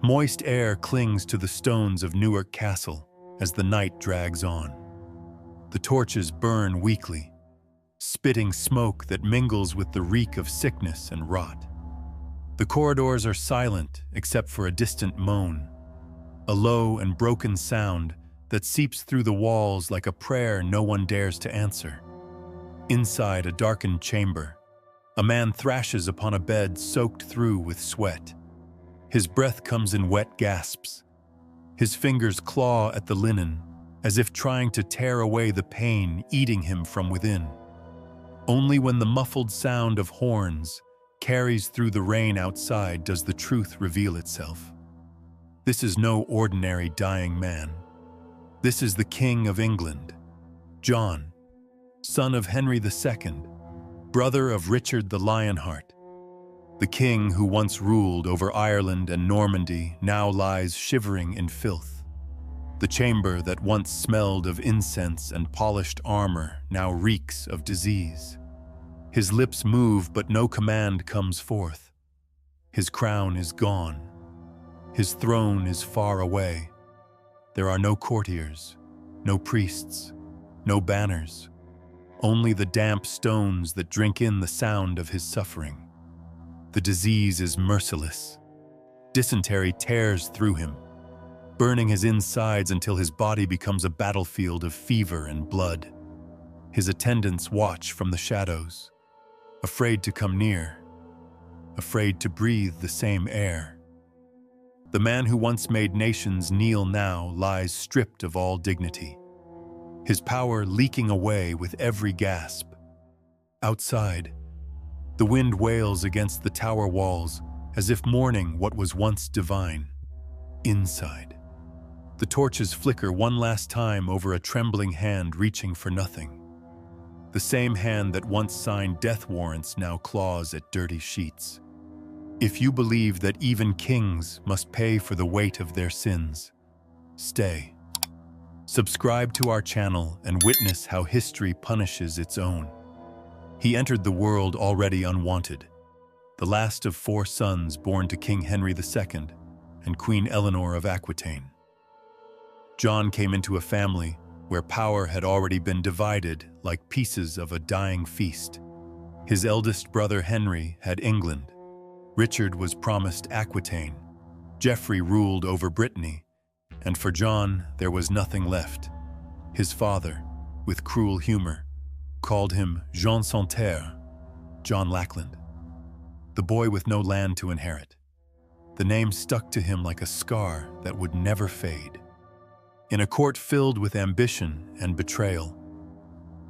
Moist air clings to the stones of Newark Castle as the night drags on. The torches burn weakly, spitting smoke that mingles with the reek of sickness and rot. The corridors are silent except for a distant moan, a low and broken sound that seeps through the walls like a prayer no one dares to answer. Inside a darkened chamber, a man thrashes upon a bed soaked through with sweat. His breath comes in wet gasps. His fingers claw at the linen, as if trying to tear away the pain eating him from within. Only when the muffled sound of horns carries through the rain outside does the truth reveal itself. This is no ordinary dying man. This is the King of England, John, son of Henry II, brother of Richard the Lionheart. The king who once ruled over Ireland and Normandy now lies shivering in filth. The chamber that once smelled of incense and polished armor now reeks of disease. His lips move, but no command comes forth. His crown is gone. His throne is far away. There are no courtiers, no priests, no banners, only the damp stones that drink in the sound of his suffering. The disease is merciless. Dysentery tears through him, burning his insides until his body becomes a battlefield of fever and blood. His attendants watch from the shadows, afraid to come near, afraid to breathe the same air. The man who once made nations kneel now lies stripped of all dignity, his power leaking away with every gasp. Outside, the wind wails against the tower walls as if mourning what was once divine. Inside, the torches flicker one last time over a trembling hand reaching for nothing. The same hand that once signed death warrants now claws at dirty sheets. If you believe that even kings must pay for the weight of their sins, stay. Subscribe to our channel and witness how history punishes its own. He entered the world already unwanted, the last of 4 sons born to King Henry II and Queen Eleanor of Aquitaine. John came into a family where power had already been divided like pieces of a dying feast. His eldest brother Henry had England. Richard was promised Aquitaine. Geoffrey ruled over Brittany, and for John there was nothing left. His father, with cruel humor, called him Jean Sans Terre, John Lackland, the boy with no land to inherit. The name stuck to him like a scar that would never fade. In a court filled with ambition and betrayal,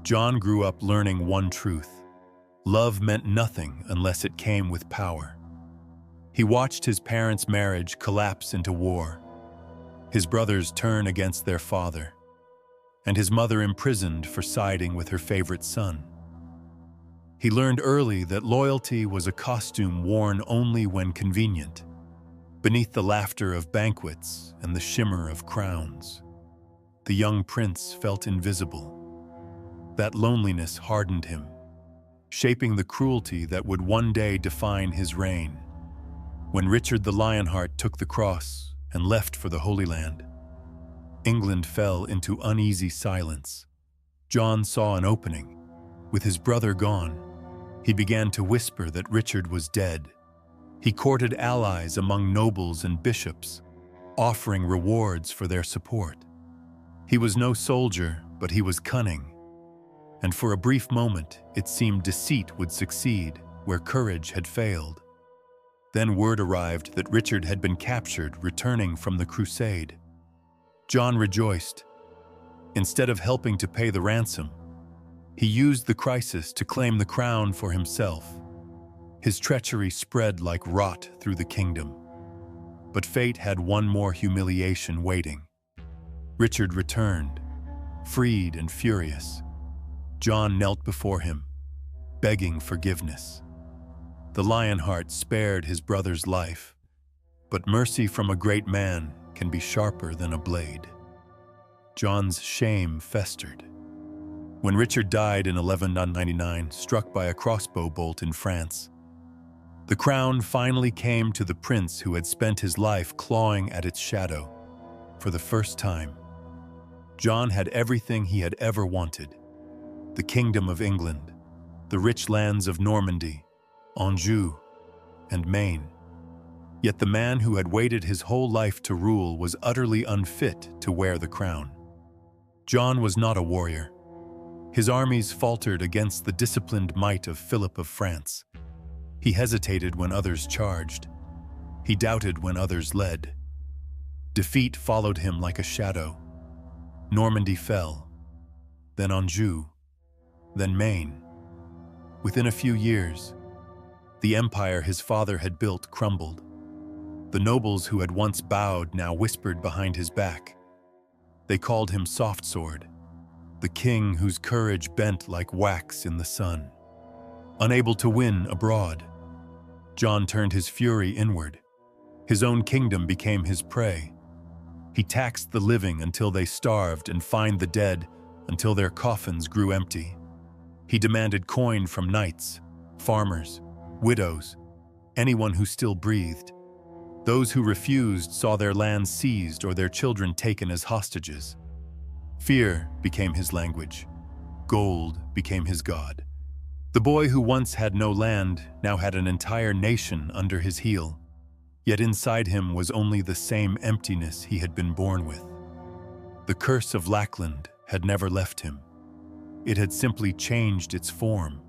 John grew up learning one truth: love meant nothing unless it came with power. He watched his parents' marriage collapse into war, his brothers turn against their father, and his mother imprisoned for siding with her favorite son. He learned early that loyalty was a costume worn only when convenient, beneath the laughter of banquets and the shimmer of crowns. The young prince felt invisible. That loneliness hardened him, shaping the cruelty that would one day define his reign. When Richard the Lionheart took the cross and left for the Holy Land, England fell into uneasy silence. John saw an opening. With his brother gone, he began to whisper that Richard was dead. He courted allies among nobles and bishops, offering rewards for their support. He was no soldier, but he was cunning. And for a brief moment, it seemed deceit would succeed where courage had failed. Then word arrived that Richard had been captured, returning from the crusade. John rejoiced. Instead of helping to pay the ransom, he used the crisis to claim the crown for himself. His treachery spread like rot through the kingdom. But fate had one more humiliation waiting. Richard returned, freed and furious. John knelt before him, begging forgiveness. The Lionheart spared his brother's life, but mercy from a great man can be sharper than a blade. John's shame festered. When Richard died in 1199, struck by a crossbow bolt in France, The crown finally came to the prince who had spent his life clawing at its shadow. For the first time, John had everything he had ever wanted: the kingdom of England, the rich lands of Normandy, Anjou, and Maine. Yet the man who had waited his whole life to rule was utterly unfit to wear the crown. John was not a warrior. His armies faltered against the disciplined might of Philip of France. He hesitated when others charged. He doubted when others led. Defeat followed him like a shadow. Normandy fell, then Anjou, then Maine. Within a few years, the empire his father had built crumbled. The nobles who had once bowed now whispered behind his back. They called him Soft Sword, the king whose courage bent like wax in the sun. Unable to win abroad, John turned his fury inward. His own kingdom became his prey. He taxed the living until they starved and fined the dead until their coffins grew empty. He demanded coin from knights, farmers, widows, anyone who still breathed. Those who refused saw their lands seized or their children taken as hostages. Fear became his language. Gold became his god. The boy who once had no land now had an entire nation under his heel. Yet inside him was only the same emptiness he had been born with. The curse of Lackland had never left him. It had simply changed its form.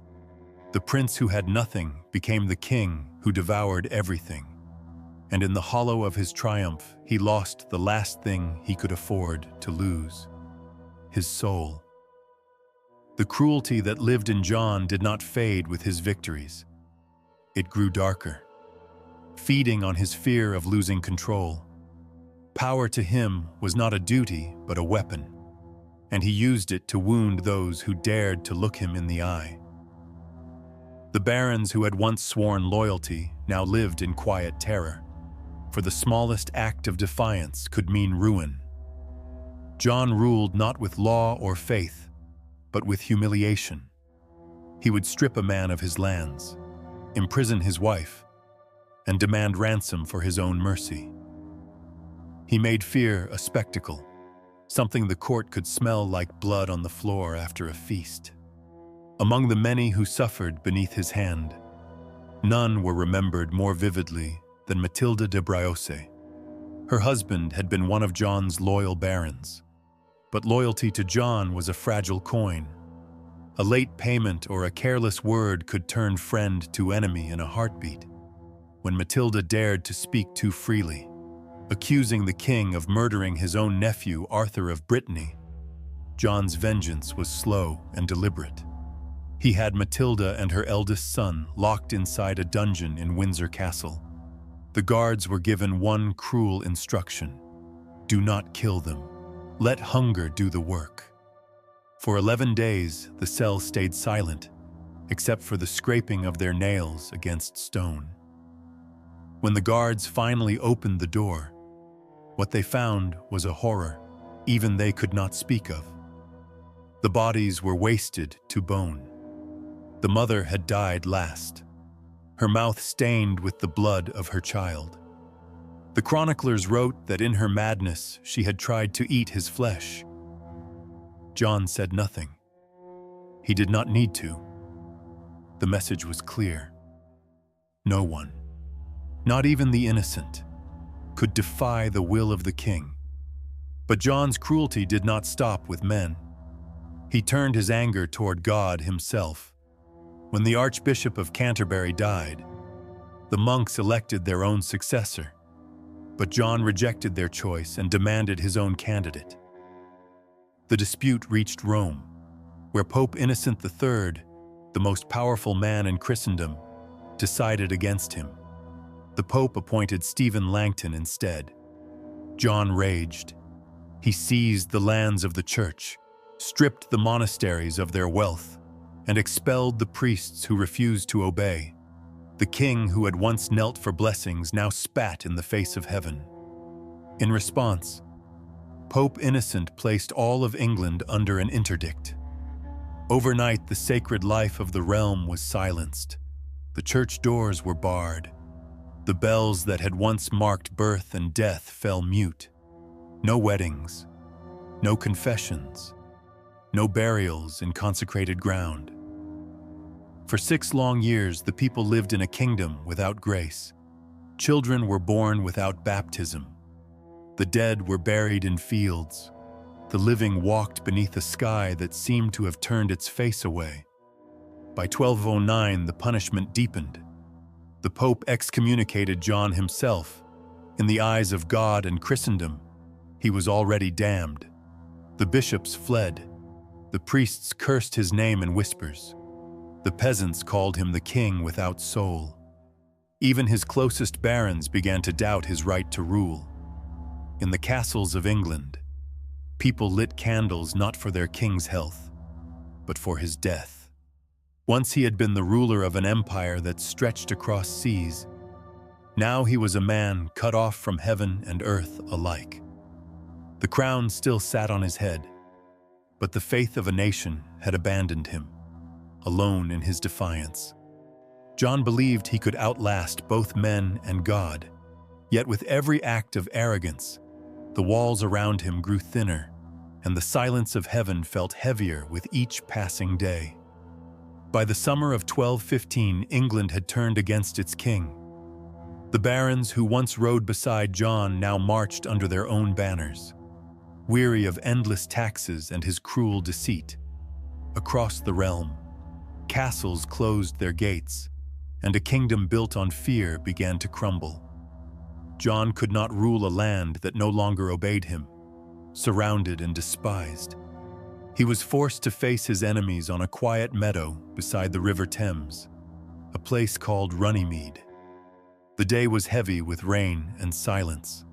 The prince who had nothing became the king who devoured everything. And in the hollow of his triumph, he lost the last thing he could afford to lose: his soul. The cruelty that lived in John did not fade with his victories. It grew darker, feeding on his fear of losing control. Power to him was not a duty, but a weapon, and he used it to wound those who dared to look him in the eye. The barons who had once sworn loyalty now lived in quiet terror, for the smallest act of defiance could mean ruin. John ruled not with law or faith, but with humiliation. He would strip a man of his lands, imprison his wife, and demand ransom for his own mercy. He made fear a spectacle, something the court could smell like blood on the floor after a feast. Among the many who suffered beneath his hand, none were remembered more vividly than Matilda de Briosse. Her husband had been one of John's loyal barons, but loyalty to John was a fragile coin. A late payment or a careless word could turn friend to enemy in a heartbeat. When Matilda dared to speak too freely, accusing the king of murdering his own nephew, Arthur of Brittany, John's vengeance was slow and deliberate. He had Matilda and her eldest son locked inside a dungeon in Windsor Castle. The guards were given one cruel instruction: do not kill them. Let hunger do the work. For 11 days, the cell stayed silent, except for the scraping of their nails against stone. When the guards finally opened the door, what they found was a horror even they could not speak of. The bodies were wasted to bone. The mother had died last, her mouth stained with the blood of her child. The chroniclers wrote that in her madness she had tried to eat his flesh. John said nothing. He did not need to. The message was clear. No one, not even the innocent, could defy the will of the king. But John's cruelty did not stop with men. He turned his anger toward God himself. When the Archbishop of Canterbury died, the monks elected their own successor. But John rejected their choice and demanded his own candidate. The dispute reached Rome, where Pope Innocent III, the most powerful man in Christendom, decided against him. The Pope appointed Stephen Langton instead. John raged. He seized the lands of the church, stripped the monasteries of their wealth, and expelled the priests who refused to obey. The king who had once knelt for blessings now spat in the face of heaven. In response, Pope Innocent placed all of England under an interdict. Overnight, the sacred life of the realm was silenced. The church doors were barred. The bells that had once marked birth and death fell mute. No weddings, no confessions, no burials in consecrated ground. For 6 long years, the people lived in a kingdom without grace. Children were born without baptism. The dead were buried in fields. The living walked beneath a sky that seemed to have turned its face away. By 1209, the punishment deepened. The Pope excommunicated John himself. In the eyes of God and Christendom, he was already damned. The bishops fled. The priests cursed his name in whispers. The peasants called him the king without soul. Even his closest barons began to doubt his right to rule. In the castles of England, people lit candles not for their king's health, but for his death. Once he had been the ruler of an empire that stretched across seas. Now he was a man cut off from heaven and earth alike. The crown still sat on his head, but the faith of a nation had abandoned him, alone in his defiance. John believed he could outlast both men and God, yet with every act of arrogance, the walls around him grew thinner, and the silence of heaven felt heavier with each passing day. By the summer of 1215, England had turned against its king. The barons who once rode beside John now marched under their own banners, weary of endless taxes and his cruel deceit. Across the realm, castles closed their gates, and a kingdom built on fear began to crumble. John could not rule a land that no longer obeyed him, surrounded and despised. He was forced to face his enemies on a quiet meadow beside the River Thames, a place called Runnymede. The day was heavy with rain and silence.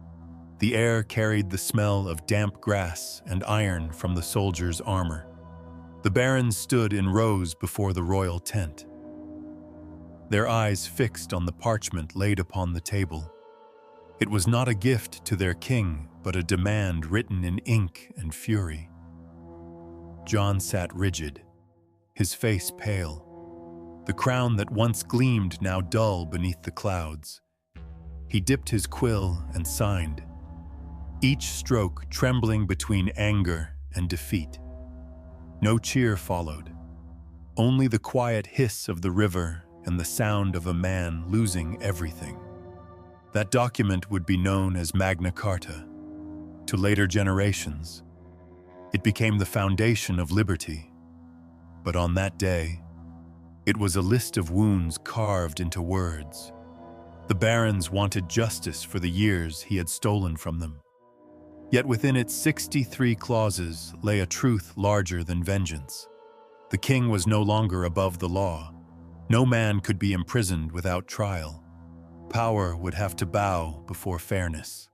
The air carried the smell of damp grass and iron from the soldiers' armor. The barons stood in rows before the royal tent, their eyes fixed on the parchment laid upon the table. It was not a gift to their king, but a demand written in ink and fury. John sat rigid, his face pale, the crown that once gleamed now dull beneath the clouds. He dipped his quill and signed, each stroke trembling between anger and defeat. No cheer followed, only the quiet hiss of the river and the sound of a man losing everything. That document would be known as Magna Carta. To later generations, it became the foundation of liberty. But on that day, it was a list of wounds carved into words. The barons wanted justice for the years he had stolen from them. Yet within its 63 clauses lay a truth larger than vengeance. The king was no longer above the law. No man could be imprisoned without trial. Power would have to bow before fairness.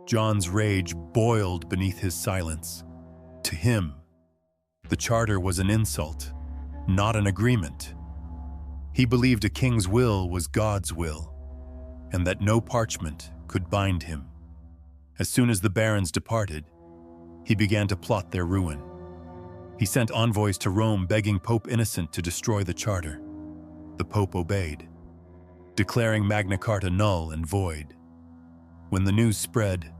John's rage boiled beneath his silence. To him, the charter was an insult, not an agreement. He believed a king's will was God's will, and that no parchment could bind him. As soon as the barons departed, he began to plot their ruin. He sent envoys to Rome begging Pope Innocent to destroy the charter. The Pope obeyed, declaring Magna Carta null and void. When the news spread,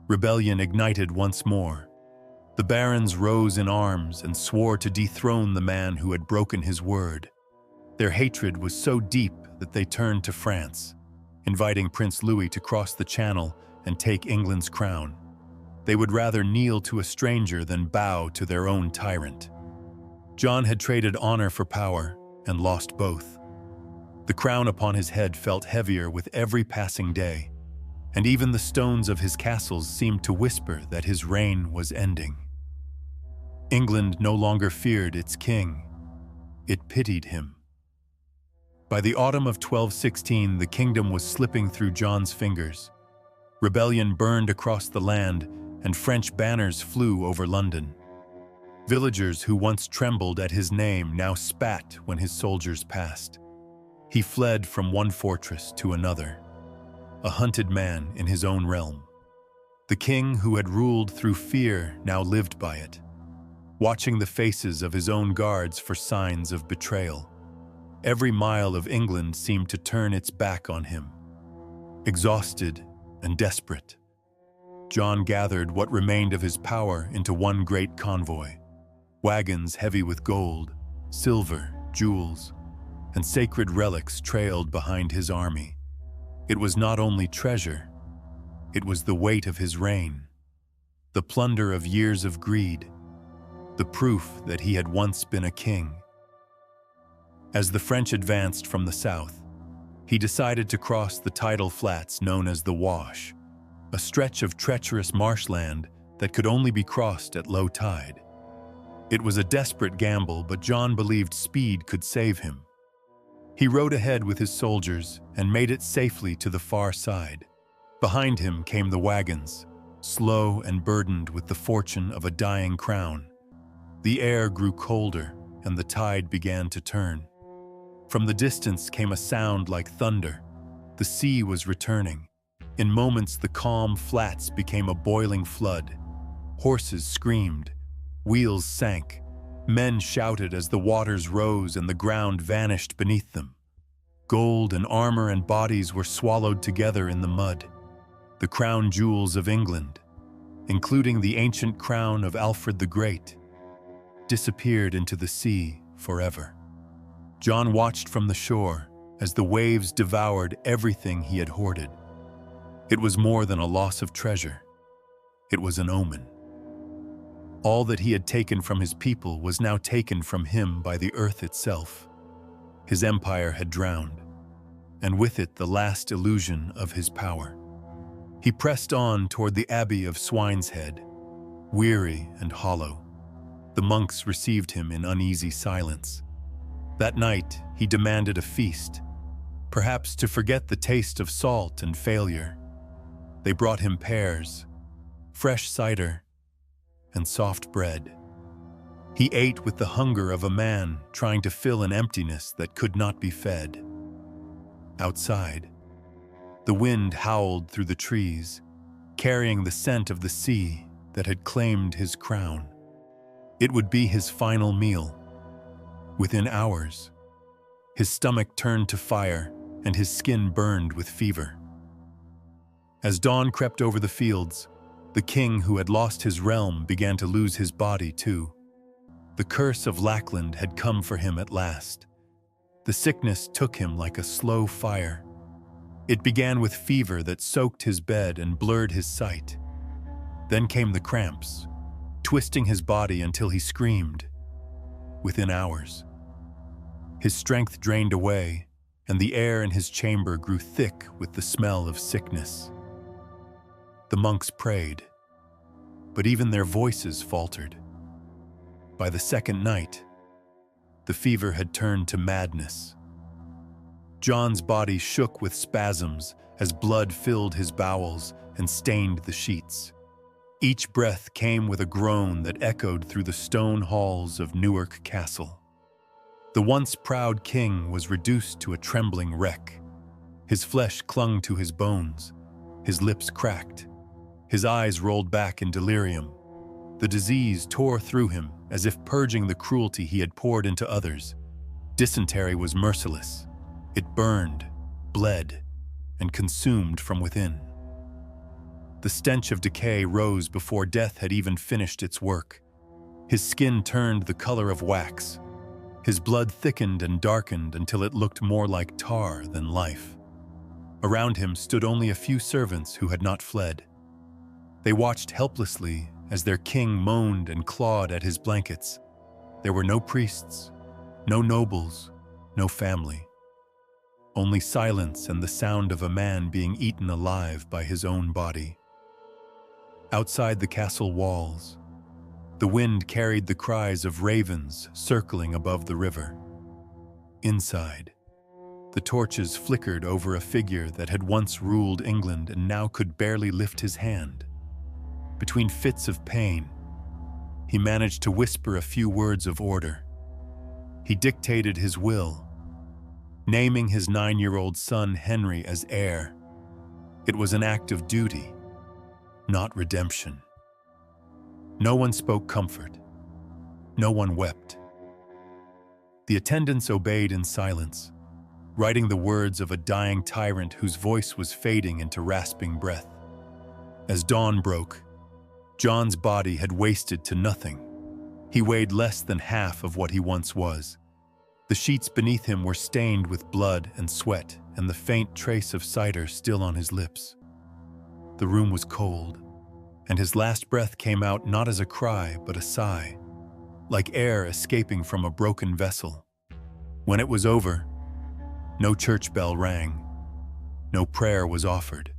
rebellion ignited once more. The barons rose in arms and swore to dethrone the man who had broken his word. Their hatred was so deep that they turned to France, inviting Prince Louis to cross the Channel and take England's crown. They would rather kneel to a stranger than bow to their own tyrant. John had traded honor for power and lost both. The crown upon his head felt heavier with every passing day, and even the stones of his castles seemed to whisper that his reign was ending. England no longer feared its king. It pitied him. By the autumn of 1216, the kingdom was slipping through John's fingers. Rebellion burned across the land, and French banners flew over London. Villagers who once trembled at his name now spat when his soldiers passed. He fled from one fortress to another, a hunted man in his own realm. The king who had ruled through fear now lived by it, watching the faces of his own guards for signs of betrayal. Every mile of England seemed to turn its back on him. Exhausted and desperate, John gathered what remained of his power into one great convoy. Wagons heavy with gold, silver, jewels, and sacred relics trailed behind his army. It was not only treasure, it was the weight of his reign, the plunder of years of greed, the proof that he had once been a king. As the French advanced from the south, he decided to cross the tidal flats known as the Wash, a stretch of treacherous marshland that could only be crossed at low tide. It was a desperate gamble, but John believed speed could save him. He rode ahead with his soldiers and made it safely to the far side. Behind him came the wagons, slow and burdened with the fortune of a dying crown. The air grew colder and the tide began to turn. From the distance came a sound like thunder. The sea was returning. In moments, the calm flats became a boiling flood. Horses screamed, wheels sank, men shouted as the waters rose and the ground vanished beneath them. Gold and armor and bodies were swallowed together in the mud. The crown jewels of England, including the ancient crown of Alfred the Great, disappeared into the sea forever. John watched from the shore as the waves devoured everything he had hoarded. It was more than a loss of treasure. It was an omen. All that he had taken from his people was now taken from him by the earth itself. His empire had drowned, and with it the last illusion of his power. He pressed on toward the Abbey of Swineshead, weary and hollow. The monks received him in uneasy silence. That night, he demanded a feast, perhaps to forget the taste of salt and failure. They brought him pears, fresh cider, and soft bread. He ate with the hunger of a man trying to fill an emptiness that could not be fed. Outside, the wind howled through the trees, carrying the scent of the sea that had claimed his crown. It would be his final meal. Within hours, his stomach turned to fire and his skin burned with fever. As dawn crept over the fields, the king who had lost his realm began to lose his body too. The curse of Lackland had come for him at last. The sickness took him like a slow fire. It began with fever that soaked his bed and blurred his sight. Then came the cramps, twisting his body until he screamed. Within hours, his strength drained away, and the air in his chamber grew thick with the smell of sickness. The monks prayed, but even their voices faltered. By the second night, the fever had turned to madness. John's body shook with spasms as blood filled his bowels and stained the sheets. Each breath came with a groan that echoed through the stone halls of Newark Castle. The once proud king was reduced to a trembling wreck. His flesh clung to his bones, his lips cracked, his eyes rolled back in delirium. The disease tore through him as if purging the cruelty he had poured into others. Dysentery was merciless. It burned, bled, and consumed from within. The stench of decay rose before death had even finished its work. His skin turned the color of wax. His blood thickened and darkened until it looked more like tar than life. Around him stood only a few servants who had not fled. They watched helplessly as their king moaned and clawed at his blankets. There were no priests, no nobles, no family. Only silence and the sound of a man being eaten alive by his own body. Outside the castle walls, the wind carried the cries of ravens circling above the river. Inside, the torches flickered over a figure that had once ruled England and now could barely lift his hand. Between fits of pain, he managed to whisper a few words of order. He dictated his will, naming his 9-year-old son Henry as heir. It was an act of duty, not redemption. No one spoke comfort. No one wept. The attendants obeyed in silence, writing the words of a dying tyrant whose voice was fading into rasping breath. As dawn broke, John's body had wasted to nothing. He weighed less than half of what he once was. The sheets beneath him were stained with blood and sweat, and the faint trace of cider still on his lips. The room was cold, and his last breath came out not as a cry but a sigh, like air escaping from a broken vessel. When it was over, no church bell rang, no prayer was offered.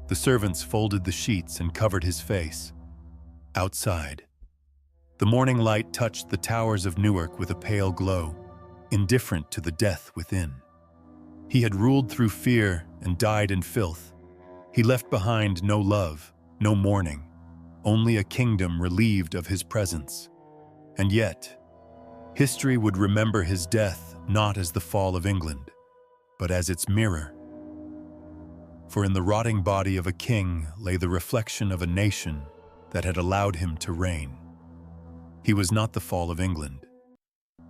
The servants folded the sheets and covered his face. Outside, the morning light touched the towers of Newark with a pale glow, indifferent to the death within. He had ruled through fear and died in filth. He left behind no love, no mourning, only a kingdom relieved of his presence. And yet, history would remember his death not as the fall of England, but as its mirror. For in the rotting body of a king lay the reflection of a nation that had allowed him to reign. He was not the fall of England.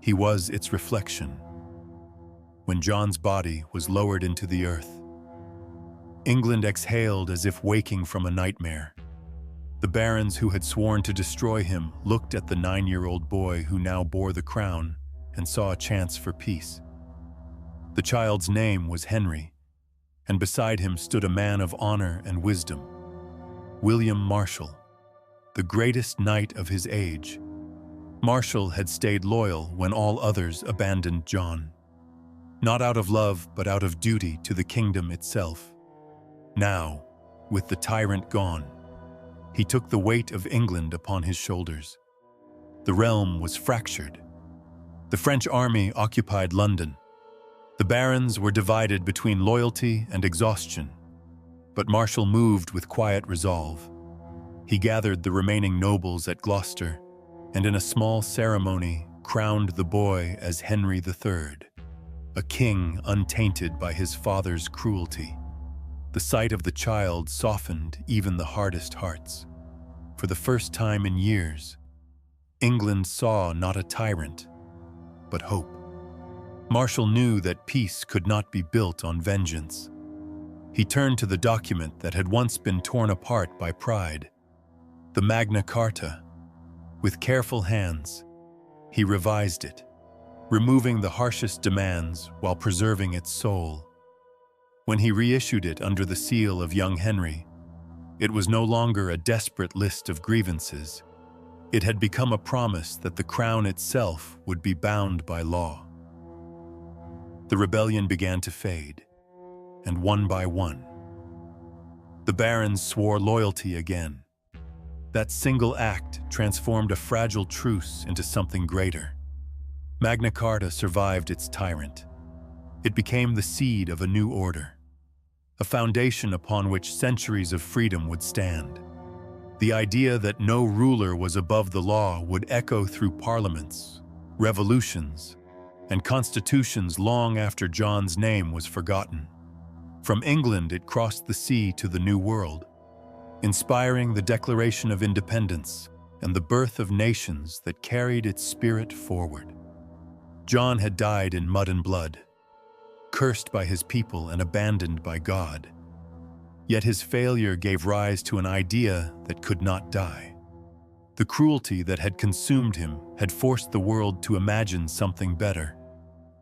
He was its reflection. When John's body was lowered into the earth, England exhaled as if waking from a nightmare. The barons who had sworn to destroy him looked at the 9-year-old boy who now bore the crown and saw a chance for peace. The child's name was Henry, and beside him stood a man of honor and wisdom, William Marshal, the greatest knight of his age. Marshal had stayed loyal when all others abandoned John, not out of love but out of duty to the kingdom itself. Now, with the tyrant gone, he took the weight of England upon his shoulders. The realm was fractured. The French army occupied London. The barons were divided between loyalty and exhaustion, but Marshal moved with quiet resolve. He gathered the remaining nobles at Gloucester, and in a small ceremony crowned the boy as Henry III, a king untainted by his father's cruelty. The sight of the child softened even the hardest hearts. For the first time in years, England saw not a tyrant, but hope. Marshal knew that peace could not be built on vengeance. He turned to the document that had once been torn apart by pride, the Magna Carta. With careful hands, he revised it, removing the harshest demands while preserving its soul. When he reissued it under the seal of young Henry, it was no longer a desperate list of grievances. It had become a promise that the crown itself would be bound by law. The rebellion began to fade, and one by one, the barons swore loyalty again. That single act transformed a fragile truce into something greater. Magna Carta survived its tyrant. It became the seed of a new order, a foundation upon which centuries of freedom would stand. The idea that no ruler was above the law would echo through parliaments, revolutions, and constitutions long after John's name was forgotten. From England, it crossed the sea to the New World, inspiring the Declaration of Independence and the birth of nations that carried its spirit forward. John had died in mud and blood, cursed by his people and abandoned by God. Yet his failure gave rise to an idea that could not die. The cruelty that had consumed him had forced the world to imagine something better.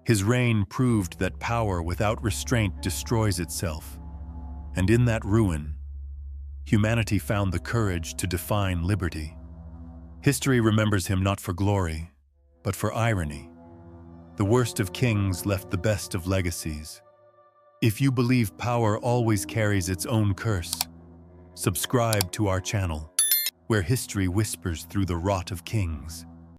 His reign proved that power without restraint destroys itself, and in that ruin, humanity found the courage to define liberty. History remembers him not for glory, but for irony. The worst of kings left the best of legacies. If you believe power always carries its own curse, subscribe to our channel, where history whispers through the rot of kings.